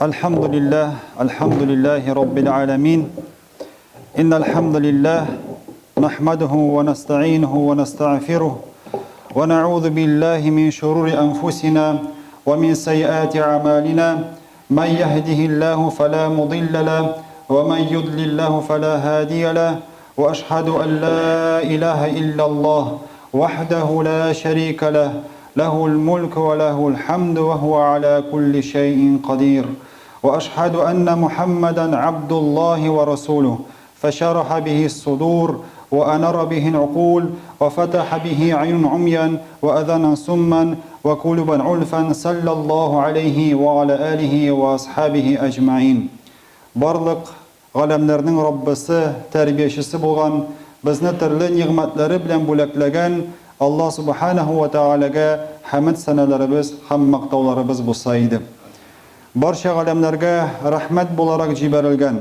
الحمد لله رب العالمين إن الحمد لله نحمده ونستعينه ونستغفره ونعوذ بالله من شرور أنفسنا ومن سيئات أعمالنا من يهده الله فلا مضل له ومن يضلل له فلا هادي له وأشهد أن لا إله إلا الله وحده لا شريك له له الملك وله الحمد وهو على كل شيء قدير وأشهد أن محمدا عبد الله ورسوله فشرح به الصدور وأنر به العقول وفتح به عين عميا وأذنا سما وقلوبا علفا صلى الله عليه وعلى آله وأصحابه أجمعين. Барлык галәмнәрнең Раббысы, тәрбиячесе булган, безне төрле нигъмәтләре белән бүләкләгән Аллаһ Субханаһу ва Таалагә хәмд сәнәләребез һәм мактауларыбыз булса иде. Барча галәмнәргә рәхмәт буларак җибәрелгән,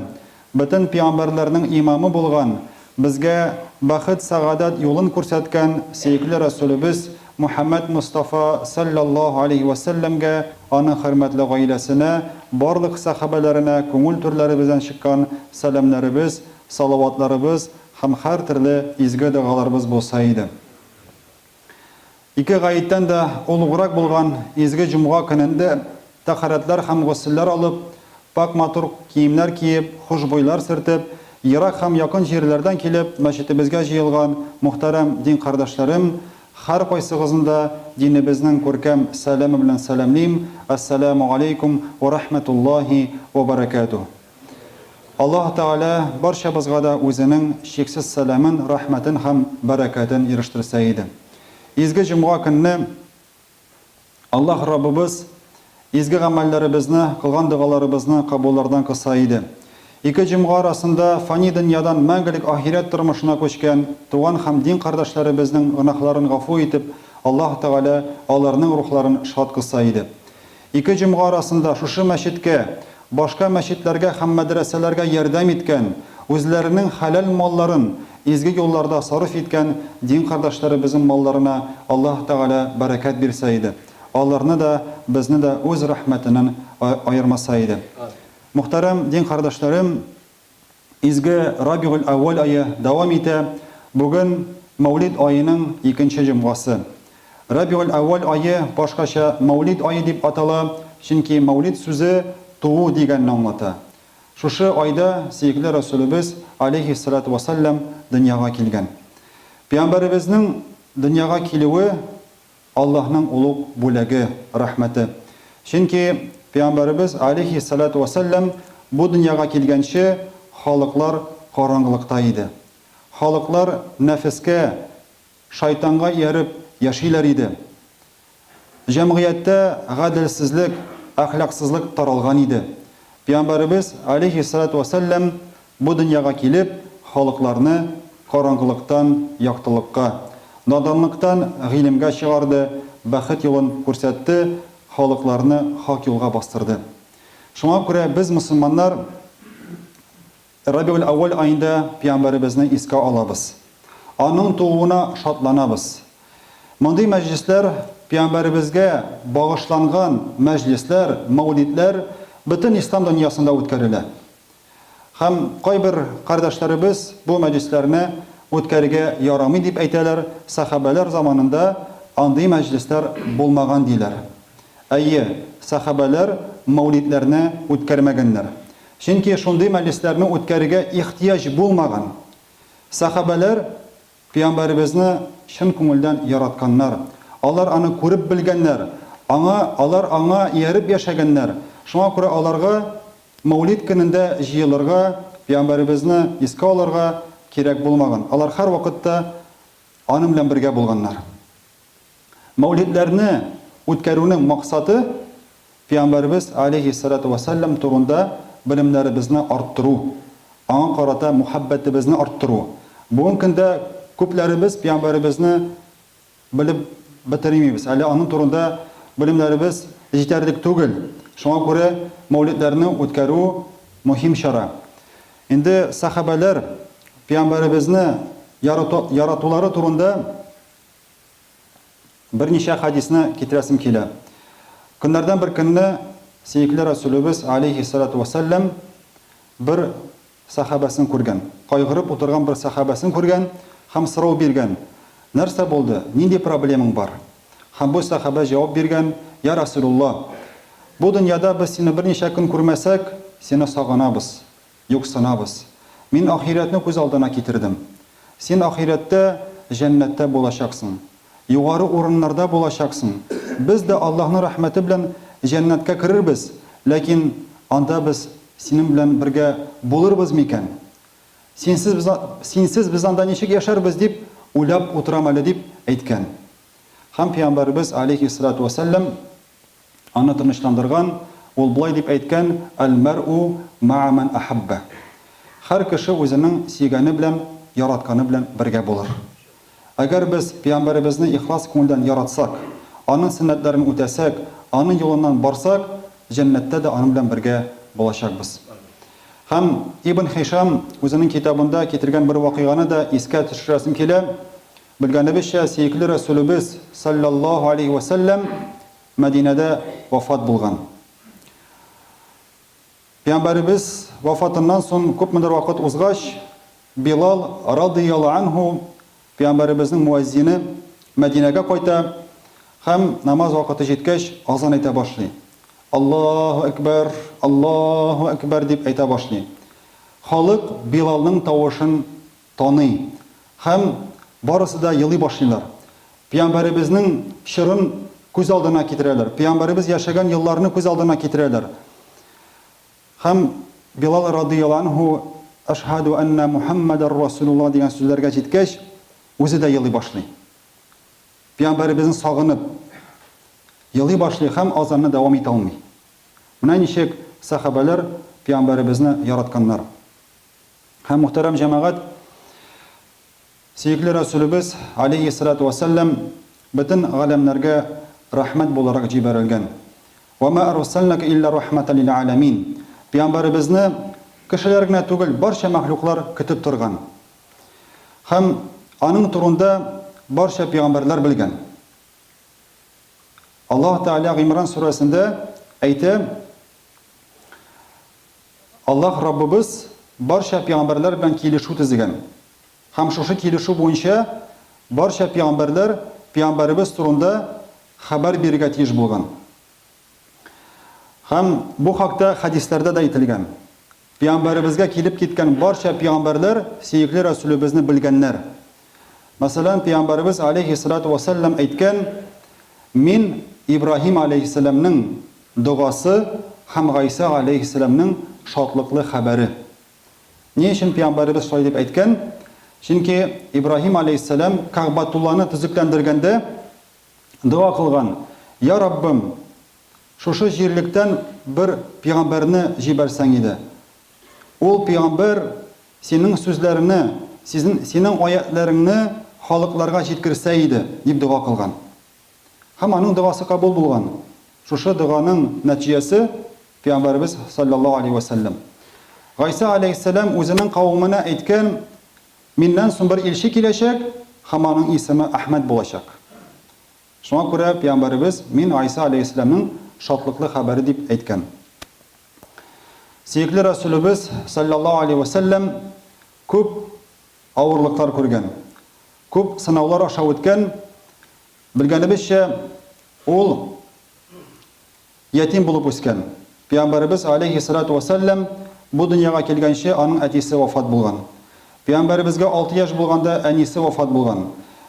бөтен пәйгамбәрләрнең имамы булган, безгә бәхет, сәгадәт юлын күрсәткән сөйкле Расулыбыз Мухаммад Мустафа саллаллаһу алейхи ва сәлләмгә, аның хөрмәтле гаиләсенә, барлык сахабаларына, күңел түрләребездән чыккан сәламнәребез, салаватларыбыз һәм һәр төрле изге дуаларыбыз булса иде. Ике гаиттән дә улуграк булган изге җомга көнендә тахаратлар һәм гусыллар алып, пак матур киемнәр киеп, хушбуйлар сөртеп, ерак һәм якын җирләрдән килеп, мәчетебезгә җыелган мөхтәрәм дин кардәшләрем, һәр кайсыгызны да динебезнең күркәм сәламы белән сәламлыйм. Ассаламу алейкум ва рахматуллаһи ва баракатуһ. Аллаһ Таала барчабызга да үзенең шексез сәламын, рәхмәтен һәм баракатын ирештирсә иде. Изге җомга көнне Аллаһ Раббыбыз изге гамәлләребезне, кылган дуаларыбызны кабуллардан кылса иде. Ике җомга арасында фани дөньядан мәңгелек ахирет тормышына күчкән туган һәм дин кардәшләребезнең гөнаһларын гафу итеп, Аллаһ Таала аларның рухларын шат кылса иде. Ике җомга арасында шушы мәчеткә, башка мәчетләргә һәм мәдрәсәләргә ярдәм иткән, үзләренең хәлал малларын изге юлларда сарыф иткән дин кардәшләребезнең малларына Аллаһ Таала бәрәкәт бирсә иде. Аларны да, безне дә үз рәхмәтеннән аермаса иде. Мөхтәрәм дин кардәшләрем, изге Рабиул Аввал ае дәвам итә. Бүген Мәүлид аеның 2нче җомгасы. Рабиул Аввал ае башкача Мәүлид ае дип атала, чөнки Мәүлид сүзе туу дигәнне аңлата. Шушы айда сөйкле Расулыбыз алейхиссалату вассалам дөньяга килгән. Пәйгамбәребезнең дөньяга килүе Аллаһның улуг бүләге, рәхмәте. Чөнки Пәйгамбәребез алейхиссалату вассалам бу дөньяга килгәнче халыклар караңгылыкта иде. Халыклар нәфескә, шайтанга ияреп яшиләр иде. Җәмгыятьтә гаделсезлек, әхлаксызлык таралган иде. Пәйгамбәребез алейхиссалату вассалам бу дөньяга килеп, халыкларны караңгылыктан яктылыкка, наданлыктан гыйлемгә чыгарды, бәхет юлын күрсәтте, халыкларны хак юлга бастырды. Шуңа күрә без мусламаннар Рабиул Аввал аенда Пәйгамбәребезне искә алабыз. Аның тууына шатланабыз. Мондый мәҗлесләр, Пәйгамбәребезгә багышланган мәҗлесләр, мәүлидләр бөтен ислам дөньясында үткәрелә. Һәм кайбер кардәшләребез бу мәҗлесләрне үткәрергә ярамый дип әйтәләр. Сахабалар заманында андый мәҗлесләр булмаган диләр. Әйе, сахабалар мәүлидләрне үткәрмәгәннәр. Чөнки шундый мәҗлесләрне үткәрергә ихтияҗ булмаган. Сахабалар Пәйгамбәребезне чын күңелдән яратканнар. Алар аны күреп белгәннәр. Алар аңа ияреп яшәгәннәр. Шуңа күрә аларга Мәүлид көнендә җыелырга, Пәйгамбәребезне искә алырга кирәк булмаган. Алар һәр вакытта аның белән бергә булганнар. Мәүлидләрне үткәрүнең максаты Пәйгамбәребез алейхиссалату вассалам турында белемнәребезне арттыру, аңа карата мөхәббәтебезне арттыру. Бүген көндә күпләребез Пәйгамбәребезне белеп бетермибез. Әле аның турында белемнәребез җитәрлек түгел. Шуңа күрә мәүлидләрне үткәрү мөһим чара. Инде сахабалар Пәйгамбәребезне яратулары турында берничә хадисны китерәсем килә. Көннәрдән бер көнне Сөйкілі Расулыбыз алейхиссалату вассалам бір сахабасын көрген. Қайғырып отырған бір сахабасын көрген, һәм сұрау берген. Нәрсе болды? Нинди проблемаң бар? Һәм бу сахаба жауап берген: "Я Расулулла, бу дөньяда без сине берничә көн күрмәсәк, сине сагынабыз, юксынабыз. Мин ахиратны күз алдына китердем. Син ахиратта җәннәттә булачаксың. Югары урыннарда булачаксың. Без дә Аллаһның рәхмәте белән җәннәткә керербез, ләкин анда без синең белән бергә булырбыз микән? Синсез без анда ничек яшәрбез?" дип уйлап утырам әле дип әйткән. Һәм Пәйгамбәрбез алейхиссалату вассалам аны тынычландырган, ул булай дип әйткән: "Әл-мәр'у ма'a ман ахабба." Һәр кеше үзенең сөйгәне белән, яратканы белән бергә булыр. Әгәр без Пәйгамбәрбезне ихлас күңелдән яратсак, аның сөннәтләрен үтәсәк, аның юлыннан барсак, җәннәттә дә аның белән бергә булачакбыз. Һәм Ибн Хишам үзенең китабында китергән бер вакыйганы да искә төшерәсем килә. Белгәнебезчә, сөйкеле Расулыбыз саллаллаһу алейхи ва саллям Мәдинәдә вафат булган. Пәйгамбәрбез вафатыннан соң күпмедер вакыт узгач, Билал радийаллаһу анху, Пәйгамбәрбезнең муаззине, Мәдинәгә кайта һәм намаз вакыты җиткәч азан әйтә башлый. Аллаһу акбар дип әйтә башлый. Халык Билалның тавышын таный һәм барысы да елый башлыйлар. Пәйгамбәрбезнең шырын күз алдына китерәләр. Пәйгамбәрбез яшәгән елларны күз алдына китерәләр. Һәм Билал радийаллаһу анху ашһаду анна Мухаммадар Расулуллаһ дигән сүзләргә җиткәч, үзе дә елый башлый. Пәйгамбәрбезне сагынып елый башлый һәм азанны дәвам итә алмый. Менә ничек сахабалар Пәйгамбәрбезне яратканнар. Һәм мөхтәрәм җәмәгать, сөйкеле Расулыбыз алейхиссалату вассалам бөтен галәмнәргә рәхмәт буларак җибәрелгән. "Ва ма арсалнака илля рахматан лил аламин." Пәйгамбәрбезне кешеләр генә түгел, барча мәхлуклар көтеп торган. Һәм аның турында барча пәйгамбәрләр белгән. Аллаһ Тәгалә Гимран сүрәсендә әйтә: Аллаһ Раббыбыз барча пәйгамбәрләр белән килешү төзегән. Һәм шушы килешү буенча барча пәйгамбәрләр Пәйгамбәрбез турында хәбәр бирергә тиеш булган. Һәм бу хакта хадисләрдә дә әйтелгән. Пәйгамбәрбезгә килеп киткән барча пәйгамбәрләр сөйкеле Расулыбызны белгәннәр. Мәсәлән, Пәйгамбәрбез алейхиссалату вассалам әйткән: "Мин Ибраһим алейхиссаламның дугасы һәм Гайса алейхиссаламның шатлыклы хәбәре." Ни өчен Пәйгамбәрбез шулай дип әйткән? Чөнки Ибраһим алейхиссалам Кәгъбатулланы төзекләндергәндә дуа кылган: "Я Раббым, шушы җирлектән бер пәйгамбәрне җибәрсәң иде. Ул пәйгамбәр синең сүзләреңне, синең аятларыңны халыкларга җиткерсә иде", дип дуа кылган. Һәм аның дуасы кабул булган. Шушы дуаның нәтиҗәсе Пәйгамбәрбез саллаллаһу алейхи ва саллям. Гайса алейхиссалам үзенең кавымына әйткән: "Миннән соң бер илче киләчәк, һәм аның исеме Әхмәд булачак." Шуңа күрә Пәйгамбәрбез мин Гайса алейхиссаламның шатлыклы хәбәре дип әйткән. Сөйкеле Расулыбыз саллаллаһу алейхи ва саллям күп авырлыклар күргән. Күп сынаулар аша үткән. Белгәнебезчә, ул ятим булып үскән. Пәйгамбәрбез алейхиссалату вассалам бу дөньяга килгәнче аның әтисе вафат булган. Пәйгамбәрбезгә 6 яшь булганда әнисе вафат булган.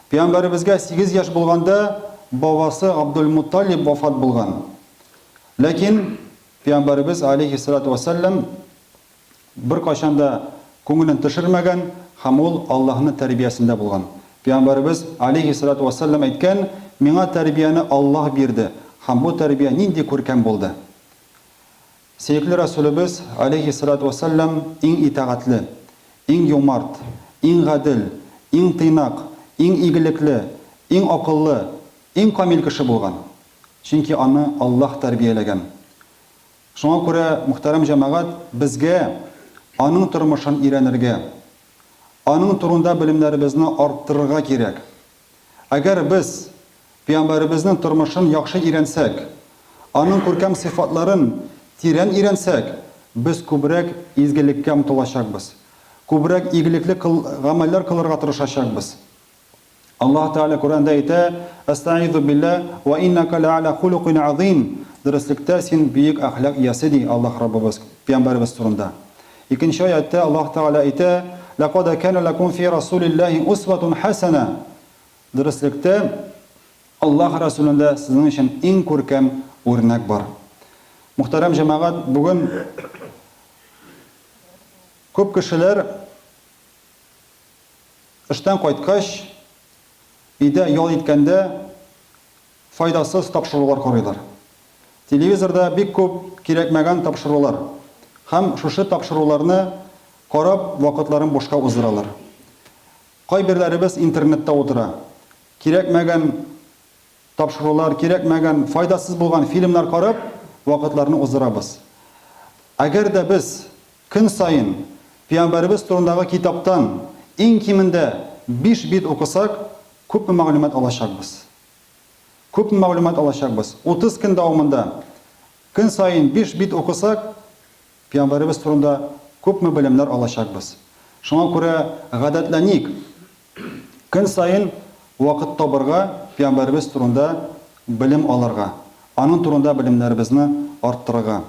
Пәйгамбәрбезгә 8 яшь булганда бабасы Абдул-Мутталиб вафат булган. Ләкин Пәйгамбәрбез алейхиссалату вассалам бер кашанда күңелен төшермәгән һәм ул Аллаһның тәрбиясендә булган. Пәйгамбәрбез алейхиссалату вассалам әйткән: "Миңа тәрбияне Аллаһ бирде һәм бу тәрбия нинди күркәм булды." Сөйкеле Расулыбыз алейхиссалату вассалам иң итәгатьле, иң юмарт, иң гадел, иң тыйнак, иң игелекле, иң акыллы, иң камил кеше булган. Чөнки аны Аллаһ тәрбияләгән. Шуңа күрә, мөхтәрәм җәмәгать, безгә аның тормышын өйрәнергә, аның турында белемнәребезне арттырырга кирәк. Әгәр без Пәйгамбәрбезнең тормышын яхшы өйрәнсәк, аның күркәм сыйфатларын тирән өйрәнсәк, без күбрәк изгелеккә омтылачакбыз. Күбрәк игелекле гамәлләр кылырга тырышачакбыз. Аллаһ Тәгалә Коръәндә әйтә: "Астаизу билла ва иннака ла'ала хулуқин азим." Дөреслекдә син бөек әхлак иясе ди Аллаһ Раббыбыз пәйгамбәрбез турында. Икенче аятта Аллаһ Тәгалә әйтә: "Лaqad kana lakum fi расулиллаһи усватун хасана." Дөреслекдә Аллаһ Расулында сезнең өчен иң күркәм үрнәк бар. Мөхтәрәм җәмәгать, бүген күп кешеләр эштән кайткач, өйдә ял иткәндә файдасыз тапшырулар карыйлар. Телевизорда бик күп кирәкмәгән тапшырулар. Һәм шушы тапшыруларны карап вакытларын бушка уздыралар. Кайберләребез интернетта утыра. Кирәкмәгән тапшырулар, кирәкмәгән файдасыз булган фильмнар карап вакытларны уздырабыз. Әгәр дә без көн сайын Пәйгамбәрбез турындагы китаптан иң кимендә 5 бит укысак, күпме мәгълүмат алачакбыз. Күпме мәгълүмат алачакбыз. 30 көн дәвамында көн сайын 5 бит укысак, Пәйгамбәрбез турында күпме белемнәр алачакбыз. Шуңа күрә гадәтләник. Көн сайын вакыт табырга Пәйгамбәрбез турында белем алырга, аның турында белемнәребезне арттырырга.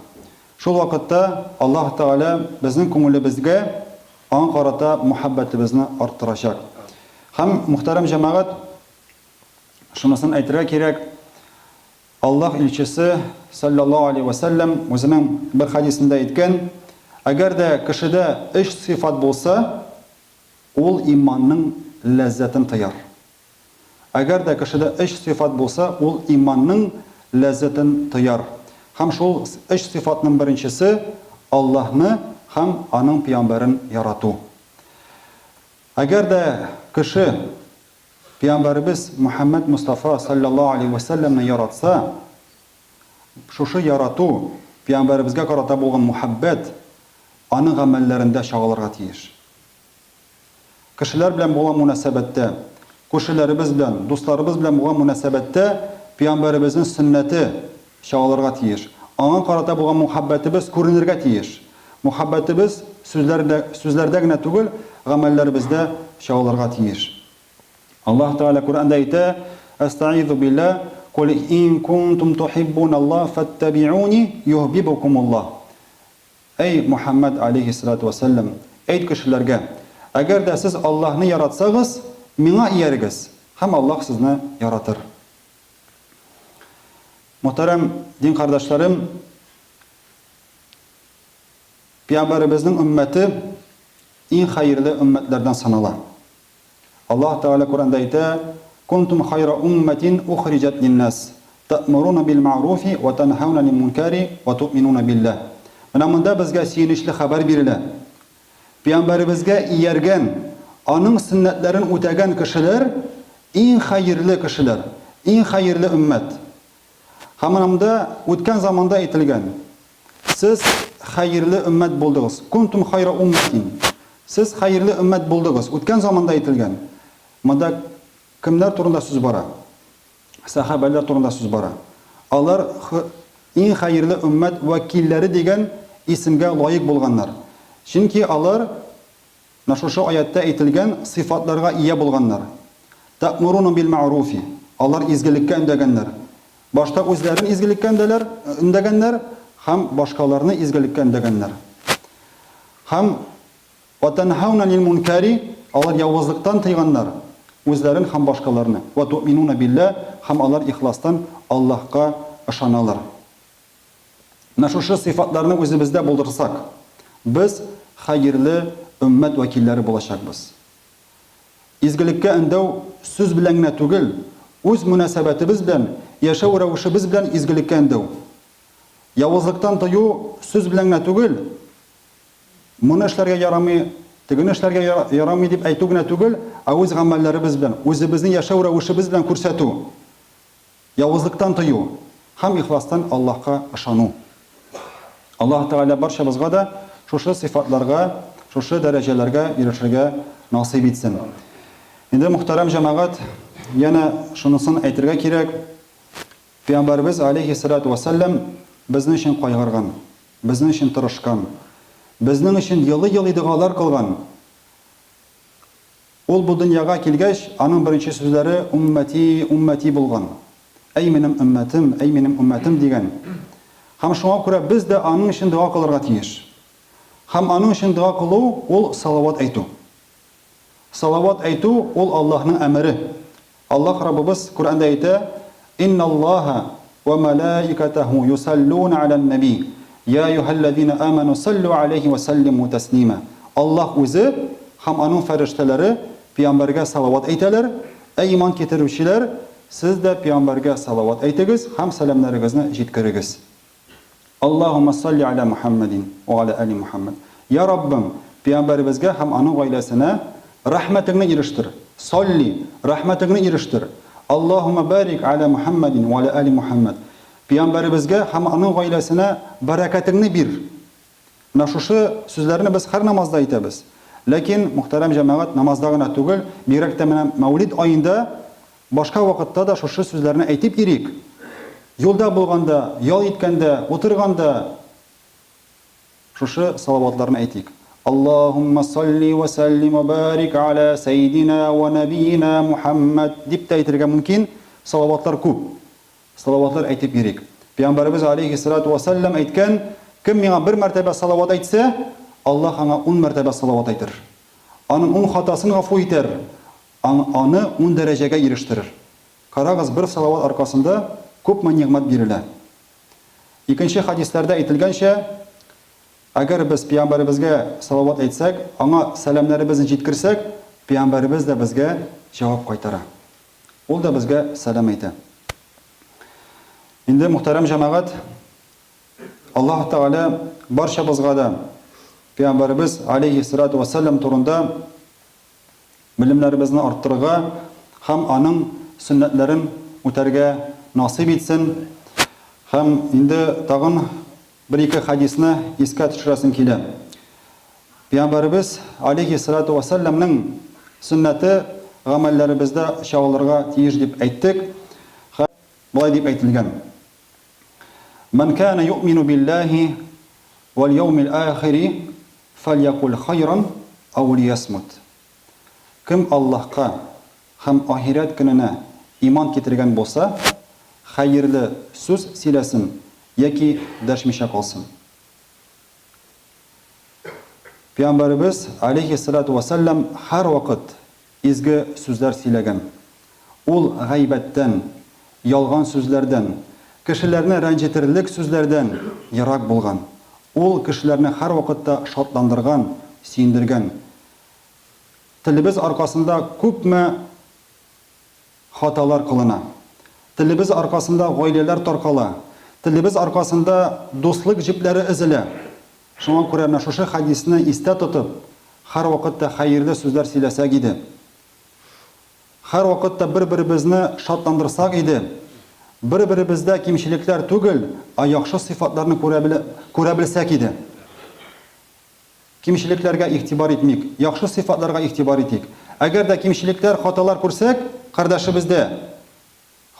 Шул вакытта Аллаһ Тәгалә безнең күңелебезгә аңа карата мөхәббәтебезне арттырачак. Һәм мөхтәрәм җәмәгать, шунысын әйтергә кирәк. Аллаһ илчесе саллаллаһу алейхи ва саллям үзенең бер хадисендә әйткән: "Әгәр дә кешедә 3 сыйфат булса, ул иманның ләззәтен тыяр." Әгәр дә кешедә 3 сыйфат булса, ул иманның ләззәтен тыяр. Һәм шул 3 сыйфатның беренчесе Аллаһны һәм аның пәйгамбәрен ярату. Әгәр дә кеше пәйгамбәрбез Мөхәммәд Мустафа саллаллаһу алейхи ва саллямны яратса, шушы ярату, пәйгамбәрбезгә карата булган мөхәббәт аның гамәлләрендә чагылырга тиеш. Кешеләр белән булган мөнәсәбәттә, күршеләребез белән, дусларыбыз белән булган мөнәсәбәттә пәйгамбәрбезнең сөннәте чагылырга тиеш. Аңа карата булган мөхәббәтебез күренергә тиеш. Мөхәббәтебез сүзләрдә генә түгел, гамәлләребездә чагылырга тиеш. Аллаһ Тәгалә Коръәндә әйтә: "Астаизу билла, кул ин кунтум тухиббуналлаһ фаттабиуни юхбибукумуллаһ." Эй Мөхәммәд алейхиссалату вассалам, әйт кешеләргә: "Әгәр дә сез Аллаһны яратсагыз, миңа иярегез, һәм Аллаһ сезне яратыр." Мөхтәрәм дин кардәшләрем, Пәйгамбәрбезнең уммәте иң хәерле уммәтләрдән санала. Аллаһ Тәгалә Коръәндә әйтә: "Кунтум хайра умматин ухриҗат лин-нас, таъмуруна бил-маъруфи ва танхауна лил-мункари ва туъминуна биллаһ." Менә монда безгә сөенечле хәбәр бирелә. Пәйгамбәрбезгә ияргән, аның сөннәтләрен үтәгән кешеләр иң хәерле кешеләр, иң хәерле уммәт. Һәм монда үткән заманда әйтелгән: "Сез хәерле уммәт булдыгыз. Кунтум хайра умматин." Сез хәерле уммәт булдыгыз. Үткән заманда әйтелгән. Монда кемнәр турында сүз бара? Сахабалар турында сүз бара. Алар иң хәерле уммәт вәкилләре дигән исемгә лаек булганнар. Чөнки алар шушы аятта әйтелгән сыйфатларга ия булганнар. Таъмуруна бил-маъруфи. Алар изгелеккә өндәгәннәр. Башта үзләрен изгелеккә өндәгәннәр, һәм башкаларны изгелеккә өндәгәннәр. Һәм ва танхауна лил-мункари, алар явызлыктан тыйганнар, үзләрен һәм башкаларны. Ва туъминуна биллаһ, һәм алар ихластан Аллаһка ышаналар. Шушы сыйфатларны үзебездә булдырсак, без хәерле уммәт вәкилләре булачакбыз. Изгелеккә өндәү сүз белән генә түгел, үз мөнәсәбәтебез белән, яшәү рәвешебез белән изгелеккә өндәү. Явызлыктан тыю сүз белән генә түгел, моны эшләргә ярамый, тегене эшләргә ярамый дип әйтү генә түгел, үз гамәлләребез белән, үзебезнең яшәү рәвешебез белән күрсәтү. Явызлыктан тыю һәм ихластан Аллаһка ышану. Аллаһ Тәгалә барчабызга да шушы сыйфатларга, шушы дәрәҗәләргә ирешергә насыйп итсен. Инде мөхтәрәм җәмәгать, яна шунысын әйтергә кирәк. Пәйгамбәрбез алейхиссалату вассалам безнең өчен кайгырган, безнең өчен тырышкан, безнең өчен елый-елый дуалар кылган. Ул бу дөньяга килгәч, аның беренче сүзләре уммати, уммати булган. Әй минем умматым дигән. Һәм шуңа күрә без дә аның өчен дуа кылырга тиеш. Һәм аның өчен дуа кылу ул салават әйтү. Салават әйтү ул Аллаһның әмере. Аллаһ Раббыбыз Куръанда әйтә: "Инналлаһа ва малаикатаху юсаллуна алан наби, я аyyuhalladhina аману саллу алейхи ва саллиму таслима." Аллаһ үзе һәм аның фәрештәләре пәйгамбәргә салават әйтәләр. Әй иман китерүчеләр, сез дә пәйгамбәргә салават әйтегез һәм сәламнарыгызны җиткерегез. Аллаһумма салли аля Мухаммадин ва аля али Мухаммад. Я Раббым, пәйгамбәребезгә һәм аның гаиләсенә рәхмәтеңне ирештер. Салли, рәхмәтеңне ирештер. Аллаһумма барик аля Мухаммадин ва аля али Мухаммад. Пәйгамбәребезгә һәм аның гаиләсенә бәрәкәтеңне бир. Менә шушы сүзләрне без һәр намазда әйтәбез. Ләкин мөхтәрәм җәмәгать, намазда гына түгел, бигрәк тә менә Мәүлид аенда башка вакытта да шушы сүзләрне әйтеп йөрик. Юлда булганда, ял иткәндә, утырганда шушы салаватларны әйтик. Аллаһумма салли ва саллим ва барик аля саййидина ва набiyina Мухаммад дип тә әйтергә мөмкин. Салаватлар күп. Салаватлар әйтеп йөрик. Пәйгамбәрбез алейхиссалату вассалам әйткән: "Кем миңа бер мәртәбә салават әйтсә, Аллаһ аңа 10 мәртәбә салават әйтер. Аның 10 хатасын гафу итәр, аны 10 дәрәҗәгә ирештерер." Карагыз, бер салават аркасында күпме ниъмәт бирелә. Икенче хадисләрдә әйтелгәнчә, әгәр без пәйгамбәребезгә салават әйтсәк, аңа сәламнарыбызны җиткерсәк, пәйгамбәребез дә безгә җавап кайтара. Ул да безгә сәлам әйтә. Инде мөхтәрәм җәмәгать, Аллаһ Тәгалә барчабызга да пәйгамбәребез алейхиссалату вассалам турында белемнәребезне арттырырга һәм аның сөннәтләрен үтәргә насыйп итсен. Һәм инде тагын bir-ике хадисны искә төшерәсем килә. Пәйгамбәребез алейхиссалату вассаламның сөннәте гамәлләребездә чагылырга тиеш дип әйттек. Болай дип әйтелгән: "Ман кана ю'мину биллаһи вал яумил ахири фальякул хайран ау лиясмут." Кем Аллаһка һәм ахират көненә иман китергән булса, хәерле сүз сөйләсен яки дәшмичә калсын. Пәйгамбәребез алейхиссалату вассалам һәр вакыт изге сүзләр сөйләгән. Ул гайбәттән, ялган сүзләрдән, кешеләрне рәнҗетерлек сүзләрдән ярак булган. Ул кешеләрне һәр вакытта шатландырган, сөендергән. Телебез аркасында күпме хаталар кылына. Телебез аркасында гаиләләр таркала. Телебез аркасында дуслык җипләре эзелә. Шуңа күрә шушы хадисны истә тотып, һәр вакытта хәерле сүзләр сөйләсәк иде. Һәр вакытта бер-беребезне шатландырсак иде. Бер-беребездә кимчелекләр түгел, яхшы сыйфатларны күрә белсәк иде. Кимчелекләргә игътибар итмик, яхшы сыйфатларга игътибар итик. Әгәр дә кимчелекләр, хаталар күрсәк, кардәшебездә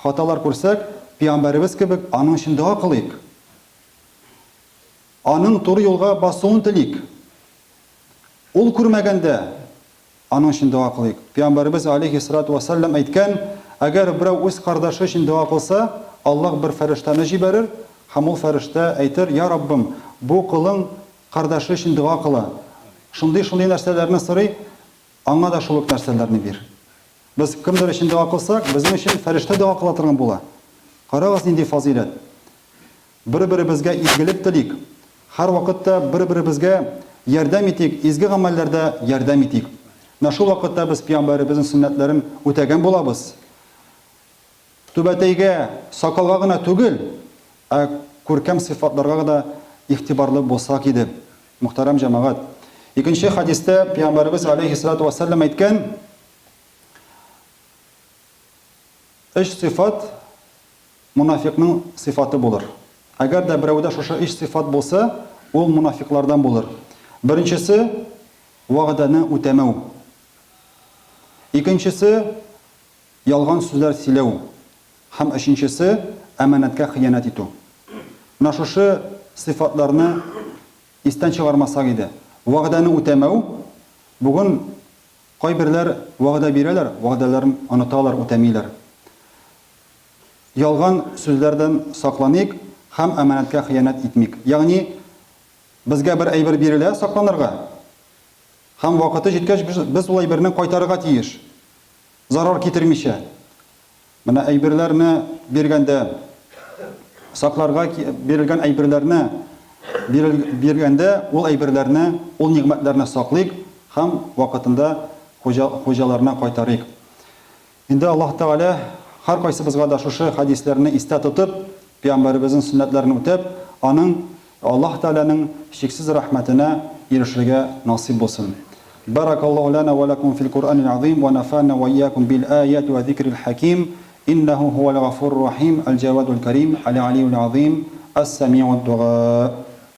хаталар күрсәк, пәйгамбәребез кебек аның өчен дуа кылыйк. Аның туры юлга басуын телик. Ул күрмәгәндә аның өчен дуа кылыйк. Пәйгамбәребез алейхиссалату вассалам әйткән: "Әгәр берәү үз кардашы өчен дуа кылса, Аллаһ бер фәрештәне җибәрер, һәм ул фәрештә әйтер: 'Я Раббым, бу кылың кардашы өчен дуа кыла. Шундый нәрсәләрне сорый, аңа да шул ук нәрсәләрне бир.'" Без кемдер өчен дуа кылсак, безнең өчен фәрештә дуа кыла торган була. Карагыз нинди фазилат. Бер-беребезгә изгелек телик. Һәр вакытта бер-беребезгә ярдәм итик, изге гамәлләрдә ярдәм итик. Менә шул вакытта без пәйгамбәребезнең сөннәтләрен үтәгән булабыз. Түбәтәйгә, сакалга гына түгел, күркәм сыйфатларга да игътибарлы булсак иде. Мөхтәрәм җәмәгать. Икенче хадистә пәйгамбәребез алейхиссалату вассалам әйткән: "Өч сыйфат мунафикның сыйфаты булыр. Әгәр дә берәүдә шушы өч сыйфат булса, ул мунафиклардан булыр. Беренчесе вәгъдәне үтәмәү. Икенчесе ялган сүзләр сөйләү. Һәм өченчесе әманәткә хыянат итү. Менә шушы сыйфатларны истән чыгармасак иде. Вәгъдәне үтәмәү, бүген кайберләр вәгъдә бирәләр, вәгъдәләрен оныталар, үтәмиләр. Ялган сүзләрдән сакланыйк һәм әманәткә хыянат итмик. Ягъни безгә бер әйбер бирелә сакланырга. Һәм вакыты җиткәч без ул әйберне кайтарырга тиеш. Зарар китермичә. Менә әйберләрне биргәндә сакларга бирелгән әйберләрне биргәндә ул әйберләрне, ул нигъмәтләрне саклыйк һәм вакытында хуҗаларына кайтарыйк. Инде Аллаһ Тәгалә һәркайсыбызга да шушы хадисләрне истә тотып, Пәйгамбәребезнең сөннәтләрен үтеп, аның Аллаһ Тәгаләнең шиксез рәхмәтенә ирешергә насыйп булсын. Баракаллаху лана ва лакум фил Кур'анил азим ва нафa'na ва iyyakum bil ayati wa dhikril hakim innahu huwal ghafurur rahim al jawadul karim al aliyyul azim as-sami'ud du'a.